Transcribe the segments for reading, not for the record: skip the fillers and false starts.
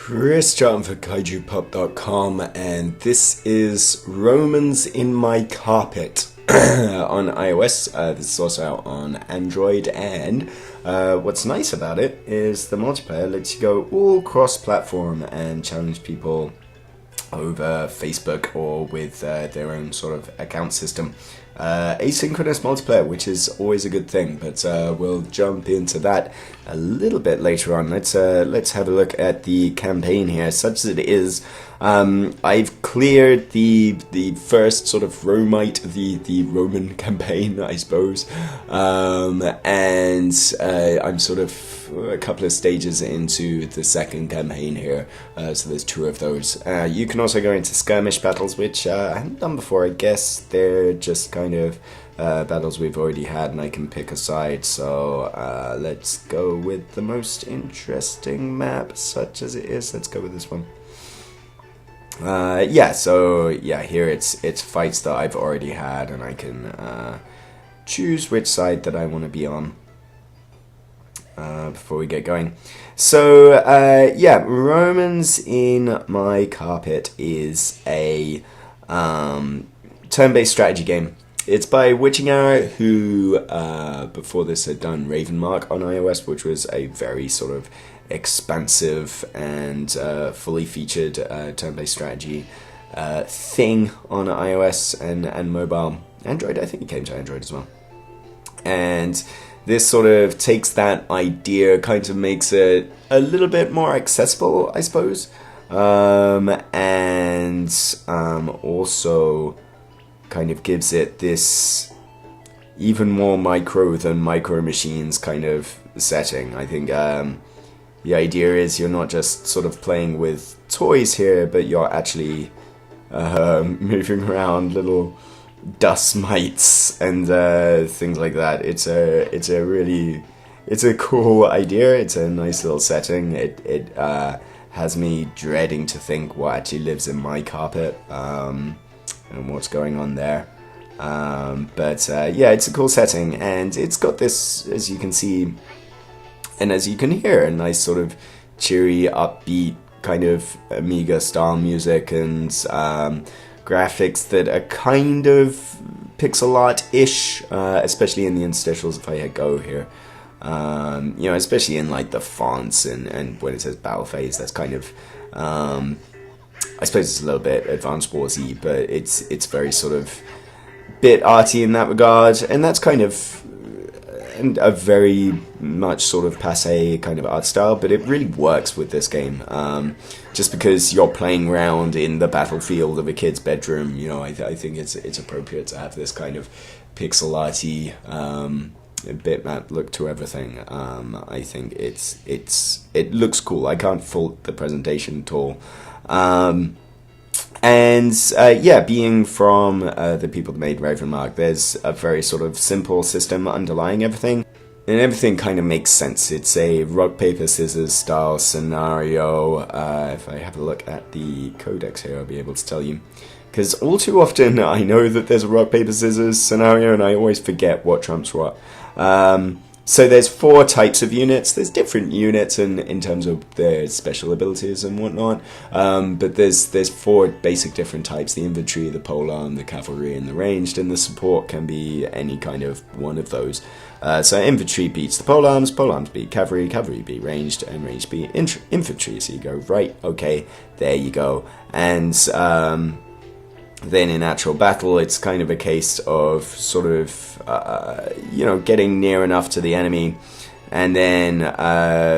Chris John for KaijuPup.com, and this is Romans in My Carpet on iOS. This is also out on Android, and what's nice about it is the multiplayer lets you go all cross-platform and challenge people over Facebook or with their own sort of account system. Asynchronous multiplayer, which is always a good thing, but we'll jump into that a little bit later on. Let's have a look at the campaign here. Such as it is, I've cleared the first sort of the Roman campaign, I suppose, and I'm sort of a couple of stages into the second campaign here, so there's two of those. You can also go into skirmish battles, which I haven't done before. I guess they're just kind of battles we've already had, and I can pick a side. So let's go with the most interesting map, such as it is. Let's go with this one. Here it's fights that I've already had, and I can choose which side that I want to be on before we get going. So Romans in My Carpet is a turn-based strategy game. It's by Witching Hour, who before this had done Ravenmark on iOS, which was a very sort of expansive and fully featured turn-based strategy thing on iOS and mobile. Android, I think it came to Android as well. And this sort of takes that idea, kind of makes it a little bit more accessible, I suppose, and also kind of gives it this even more micro than Micro Machines kind of setting. I think the idea is you're not just sort of playing with toys here, but you're actually moving around little dust mites and things like that. It's a cool idea. It's a nice little setting. It has me dreading to think what actually lives in my carpet and what's going on there. It's a cool setting, and it's got this, as you can see and as you can hear, a nice sort of cheery, upbeat kind of Amiga style music and graphics that are kind of pixel art-ish, especially in the interstitials if I hit go here. Especially in like the fonts and when it says battle phase, that's kind of, I suppose it's a little bit Advanced Wars-y, but it's very sort of bit arty in that regard, and that's kind of a very much sort of passé kind of art style, but it really works with this game. Just because you're playing around in the battlefield of a kid's bedroom, I think it's appropriate to have this kind of pixel arty, bitmap look to everything. I think it looks cool. I can't fault the presentation at all. Being from the people that made Ravenmark, there's a very sort of simple system underlying everything, and everything kind of makes sense. It's a rock, paper, scissors style scenario. If I have a look at the codex here, I'll be able to tell you, because all too often I know that there's a rock, paper, scissors scenario, and I always forget what trumps what. So there's 4 types of units. There's different units in terms of their special abilities and whatnot, but there's 4 basic different types: the infantry, the polearm, the cavalry, and the ranged, and the support can be any kind of one of those. So infantry beats the polearms, polearms beat cavalry, cavalry beat ranged, and ranged beat infantry. So you go, right, okay, there you go. And then in actual battle, it's kind of a case of sort of, getting near enough to the enemy and then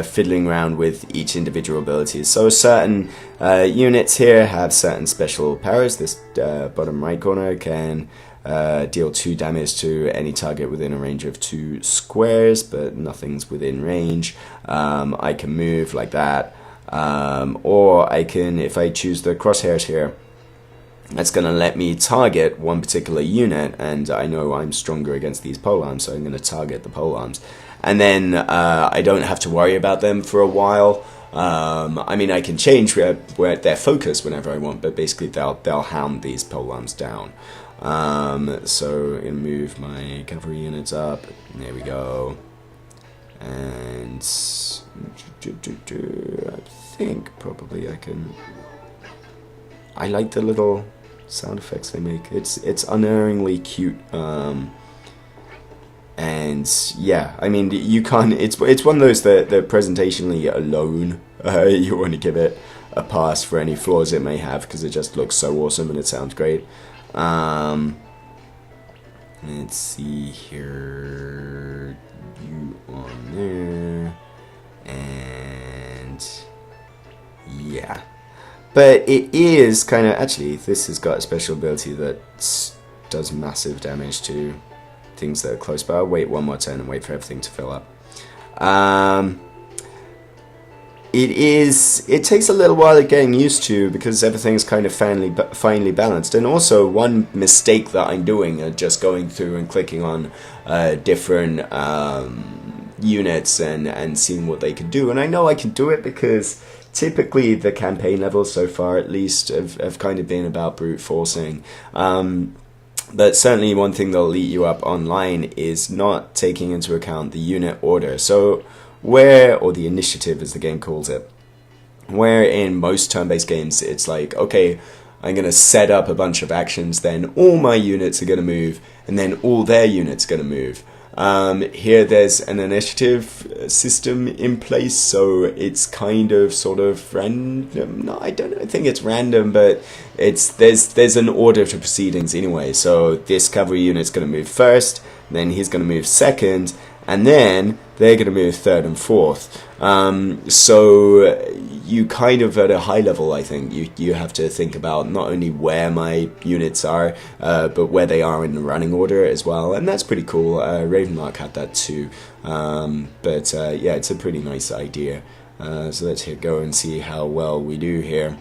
fiddling around with each individual abilities. So certain units here have certain special powers. This bottom right corner can deal 2 damage to any target within a range of 2 squares, but nothing's within range. I can move like that, or I can, if I choose the crosshairs here, that's going to let me target one particular unit, and I know I'm stronger against these polearms, so I'm going to target the polearms. And then I don't have to worry about them for a while. I can change where their focus whenever I want, but basically they'll hound these polearms down. So I'm going to move my cavalry units up. There we go. And I think probably I can. I like the little sound effects they make. It's unerringly cute. And yeah, I mean, you can't. It's one of those that presentationally alone, you want to give it a pass for any flaws it may have, because it just looks so awesome and it sounds great. Let's see here, you on there, and yeah. But it is kind of, actually, this has got a special ability that does massive damage to things that are close by. I'll wait one more turn and wait for everything to fill up. It takes a little while of getting used to, because everything's kind of finely balanced. And also, one mistake that I'm doing are just going through and clicking on different units and seeing what they can do. And I know I can do it because typically the campaign levels so far, at least, have kind of been about brute forcing. But certainly one thing that'll eat you up online is not taking into account the unit order. So or the initiative as the game calls it, where in most turn-based games it's like, okay, I'm going to set up a bunch of actions, then all my units are going to move, and then all their units are going to move. Here there's an initiative system in place, so it's kind of sort of random. No, I think it's random, but there's an order to proceedings anyway. So this cavalry unit's going to move first, then he's going to move second, and then they're going to move third and fourth. So you kind of, at a high level, I think, you have to think about not only where my units are, but where they are in the running order as well. And that's pretty cool. Ravenmark had that too. But yeah, it's a pretty nice idea. So let's go and see how well we do here.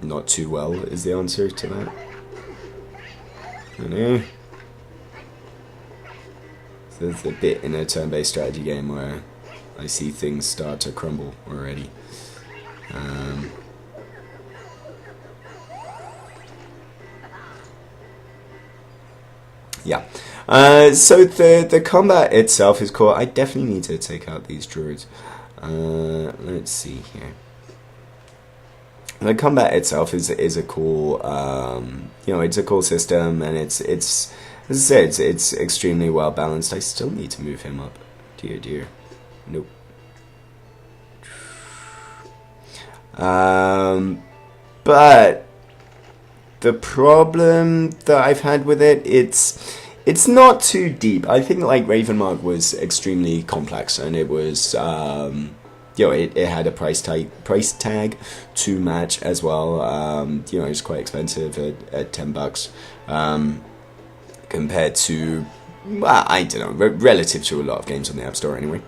Not too well is the answer to that. I know. So there's a bit in a turn-based strategy game where I see things start to crumble already. Yeah. So the combat itself is cool. I definitely need to take out these druids. Let's see here. The combat itself is a cool, it's a cool system, and it's as I said, it's extremely well balanced. I still need to move him up. Dear. Nope. But the problem that I've had with it's not too deep. I think like Ravenmark was extremely complex, and it was it had a price tag to match as well. It was quite expensive at $10 compared to, well, I don't know, relative to a lot of games on the App Store anyway.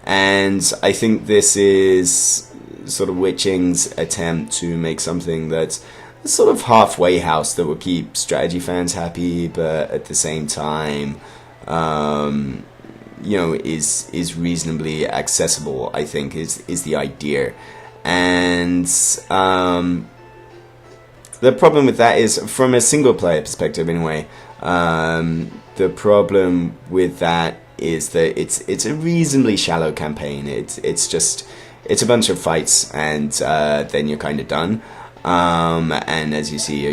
And I think this is sort of Witching's attempt to make something that's a sort of halfway house that would keep strategy fans happy, but at the same time, is reasonably accessible, I think, is the idea. And the problem with that is, from a single player perspective anyway, the problem with that is that it's a reasonably shallow campaign. It's a bunch of fights, and then you're kind of done. And as you see,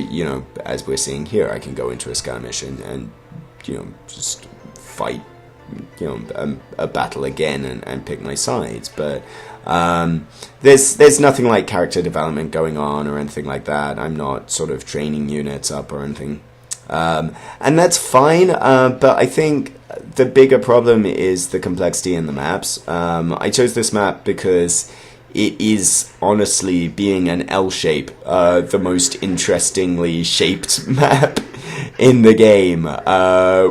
as we're seeing here, I can go into a skirmish and just fight a battle again and pick my sides. But there's nothing like character development going on or anything like that. I'm not sort of training units up or anything, and that's fine. But I think the bigger problem is the complexity in the maps. I chose this map because it is, honestly, being an L shape, the most interestingly shaped map in the game,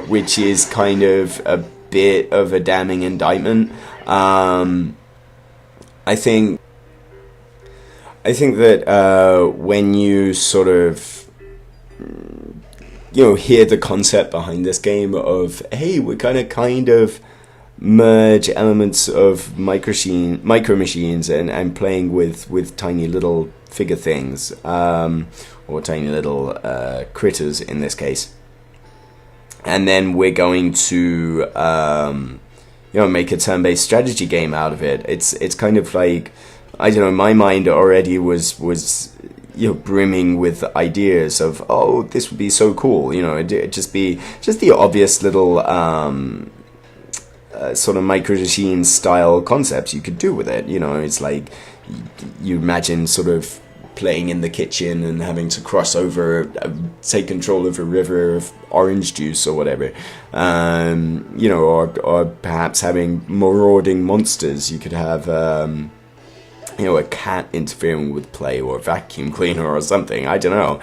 which is kind of a bit of a damning indictment. I think that when you sort of hear the concept behind this game of, hey, we're gonna kind of merge elements of micro machines and playing with tiny little figure things, or tiny little critters in this case. And then we're going to make a turn-based strategy game out of it. It's kind of like, I don't know, my mind already was brimming with ideas of, oh, this would be so cool. It'd just be the obvious little sort of micro machine style concepts you could do with it. It's like you imagine sort of playing in the kitchen and having to cross over, take control of a river of orange juice or whatever, or perhaps having marauding monsters. You could have a cat interfering with play, or a vacuum cleaner or something. I don't know,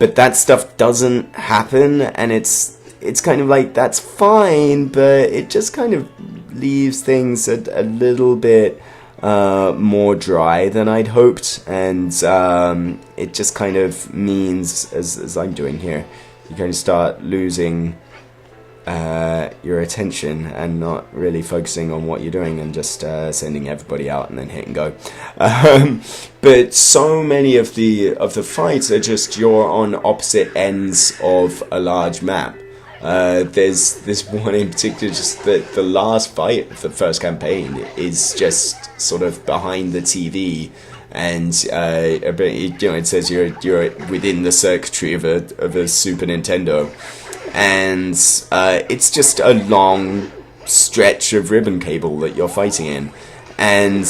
but that stuff doesn't happen, and it's kind of like, that's fine, but it just kind of leaves things a little bit more dry than I'd hoped, and it just kind of means, as I'm doing here, you kind of start losing your attention and not really focusing on what you're doing, and just sending everybody out and then hitting go. But so many of the fights are just, you're on opposite ends of a large map. There's this one in particular, just the last fight of the first campaign is just sort of behind the TV, and it says you're within the circuitry of a Super Nintendo, and it's just a long stretch of ribbon cable that you're fighting in, and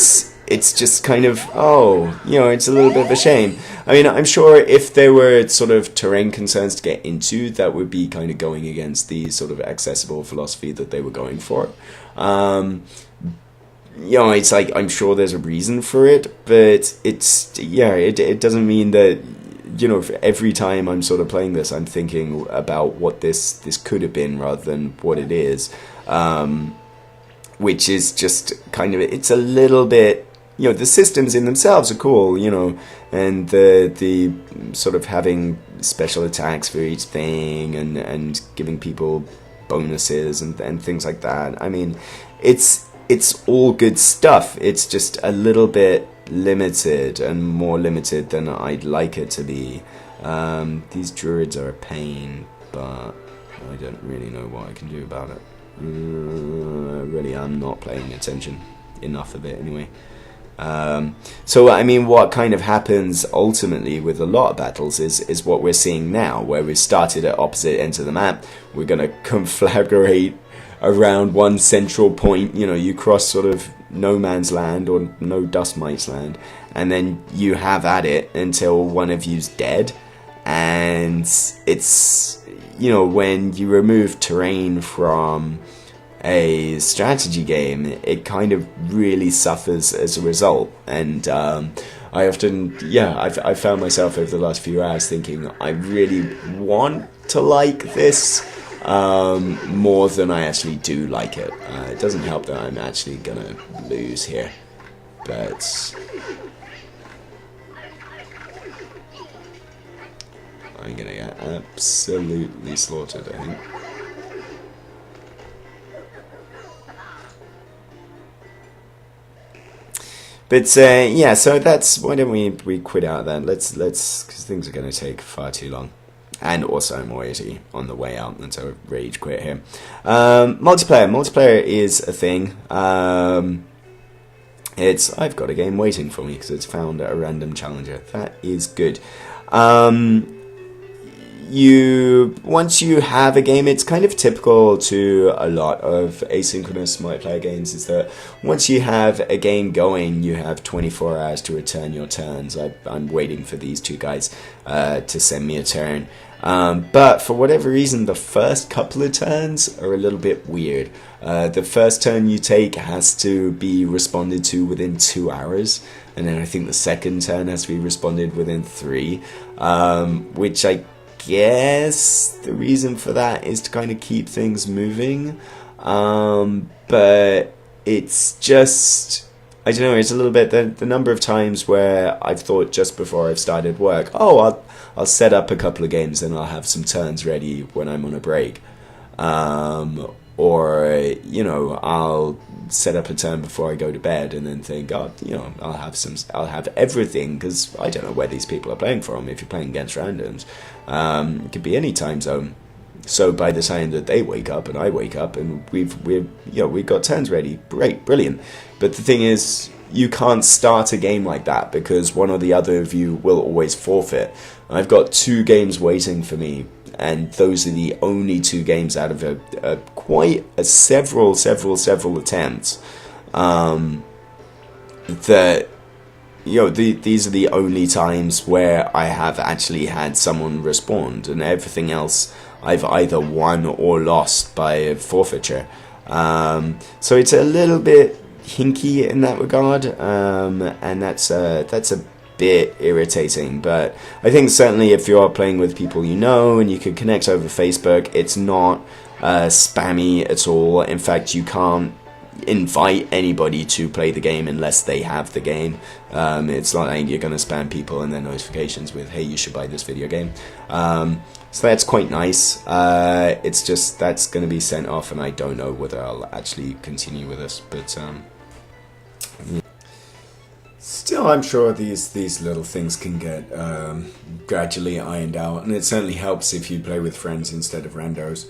it's just kind of, it's a little bit of a shame. I mean, I'm sure if there were sort of terrain concerns to get into, that would be kind of going against the sort of accessible philosophy that they were going for. It's like, I'm sure there's a reason for it, but it doesn't mean that, every time I'm sort of playing this, I'm thinking about what this could have been rather than what it is. Which is just kind of, it's a little bit, the systems in themselves are cool, and the sort of having special attacks for each thing, and giving people bonuses and things like that. I mean, it's all good stuff. It's just a little bit limited, and more limited than I'd like it to be. These druids are a pain, but I don't really know what I can do about it. Really, I'm not paying attention enough of it anyway. So I mean, what kind of happens ultimately with a lot of battles is what we're seeing now, where we started at opposite ends of the map. We're going to conflagrate around one central point. You cross sort of no man's land, or no dust mite's land, and then you have at it until one of you's dead. And it's, when you remove terrain from a strategy game, it kind of really suffers as a result. And I often, I've found myself over the last few hours thinking, I really want to like this more than I actually do like it. It doesn't help that I'm actually gonna lose here, but I'm gonna get absolutely slaughtered, I think. But so that's, why don't we quit out then? Let's because things are going to take far too long, and also I'm already on the way out, and so rage quit here. Multiplayer is a thing. I've got a game waiting for me because it's found a random challenger. That is good. Once you have a game, it's kind of typical to a lot of asynchronous multiplayer games, is that once you have a game going, you have 24 hours to return your turns. I'm waiting for these two guys to send me a turn. But for whatever reason, the first couple of turns are a little bit weird. The first turn you take has to be responded to within 2 hours, and then I think the second turn has to be responded within 3, which I guess the reason for that is to kind of keep things moving, but it's just, I don't know, it's a little bit the number of times where I've thought just before I've started work, I'll set up a couple of games and I'll have some turns ready when I'm on a break, or you know, I'll set up a turn before I go to bed and then think, God, you know, I'll have everything, because I don't know where these people are playing from. If you're playing against randoms, it could be any time zone. So by the time that they wake up and I wake up and we've got turns ready, great, brilliant. But the thing is, you can't start a game like that because one or the other of you will always forfeit. I've got 2 games waiting for me, and those are the only 2 games out of several attempts. That, you know, these are the only times where I have actually had someone respond, and everything else I've either won or lost by forfeiture. So it's a little bit hinky in that regard, and that's a bit irritating. But I think certainly if you're playing with people you know and you can connect over Facebook, it's not spammy at all. In fact, you can't invite anybody to play the game unless they have the game. It's not like you're going to spam people and their notifications with, hey, you should buy this video game. So that's quite nice. It's just that's going to be sent off, and I don't know whether I'll actually continue with this. But still, I'm sure these little things can get gradually ironed out, and it certainly helps if you play with friends instead of randos.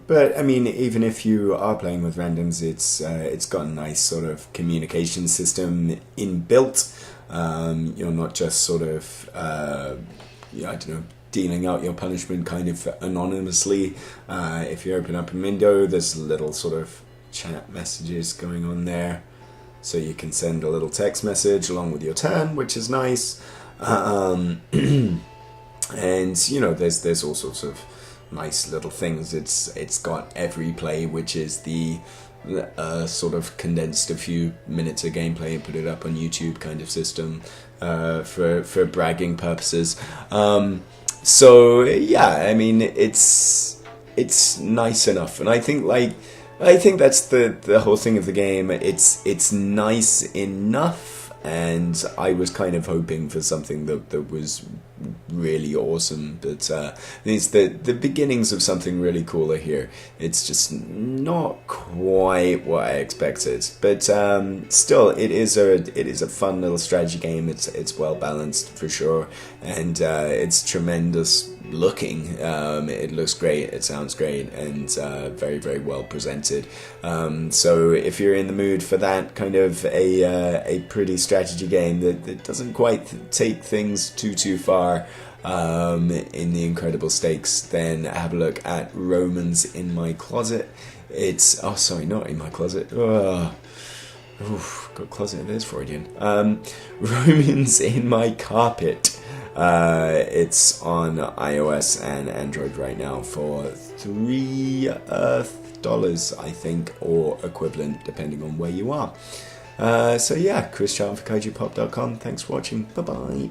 But I mean, even if you are playing with randoms, it's got a nice sort of communication system inbuilt. You're not just sort of I don't know, dealing out your punishment kind of anonymously. If you open up a window, there's little sort of chat messages going on there, so you can send a little text message along with your turn, which is nice. And you know, there's all sorts of nice little things. It's got every play, which is the sort of condensed a few minutes of gameplay and put it up on YouTube kind of system for bragging purposes. So yeah, I mean, it's nice enough, and I think that's the whole thing of the game. It's nice enough, and I was kind of hoping for something that was really awesome, but it's the beginnings of something really cooler here. It's just not quite what I expected, but still, it is a fun little strategy game. It's well balanced for sure, and it's tremendous looking. It looks great, it sounds great, and very, very well presented. So if you're in the mood for that kind of a pretty strategy game that doesn't quite take things too far in the incredible stakes, then have a look at Romans in My Closet. It's not in my closet. Got closet, there's Freudian. Romans in My Carpet. It's on iOS and Android right now for $3, I think, or equivalent, depending on where you are. So yeah, Chris Charlton for KaijuPop.com. Thanks for watching. Bye bye.